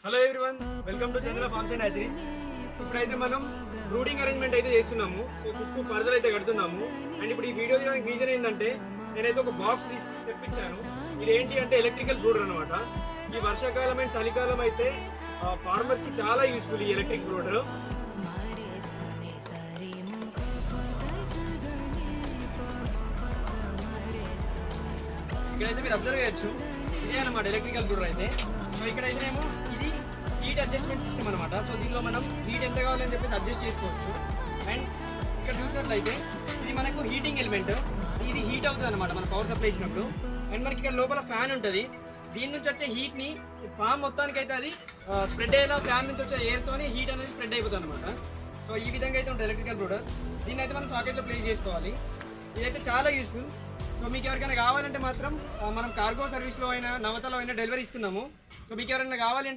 Hello everyone, welcome to Chandra farms and hatcheries. ఇప్పుడైతే మనం brooding arrangement అయితే చేస్తున్నాము. చుట్టూ పరదలు అయితే కడుతున్నాము. అండ్ ఇప్పుడు ఈ వీడియో చేయడానికి రీజన్ ఏంటంటే, నేనైతే ఒక బాక్స్ తెప్పించాను. ఇది ఏంటి అంటే ఎలక్ట్రికల్ బ్రూడర్ అనమాట. ఈ వర్షాకాలం అండ్ చలికాలం అయితే ఫార్మర్స్ కి చాలా యూస్ఫుల్ ఈ ఎలక్ట్రిక్ బ్రూడర్. ఇక్కడైతే మీరు అబ్జర్వ్ చేయొచ్చు, ఇదే అనమాట ఎలక్ట్రికల్ బ్రూడర్ అయితే. సో ఇక్కడైతేనేమో ఇది హీట్ అడ్జస్ట్మెంట్ సిస్టమ్ అనమాట. సో దీనిలో మనం హీట్ ఎంత కావాలని చెప్పేసి అడ్జస్ట్ చేసుకోవచ్చు. అండ్ ఇక్కడ చూసినట్లయితే ఇది మనకు హీటింగ్ ఎలిమెంట్. ఇది హీట్ అవుతుంది అనమాట మన పవర్ సప్లై ఇచ్చినప్పుడు. అండ్ మనకి ఇక్కడ లోపల ఫ్యాన్ ఉంటుంది. దీని నుంచి వచ్చే హీట్ని ఫామ్ మొత్తానికి అయితే అది స్ప్రెడ్ అయ్యేలా ఫ్యాన్ నుంచి వచ్చే ఎయిర్తోనే హీట్ అనేది స్ప్రెడ్ అయిపోతుంది అనమాట. సో ఈ విధంగా అయితే ఉంటుంది ఎలక్ట్రికల్ బ్రూడర్. దీన్ని అయితే మనం సాకెట్లో ప్లేస్ చేసుకోవాలి. ఇదైతే చాలా యూస్ఫుల్. సో మీకు ఎవరికైనా కావాలంటే మాత్రం మనం కార్గో సర్వీస్లో అయినా నవతలో అయినా డెలివరీ ఇస్తున్నాము. సో మీకు ఎవరైనా కావాలి అంటే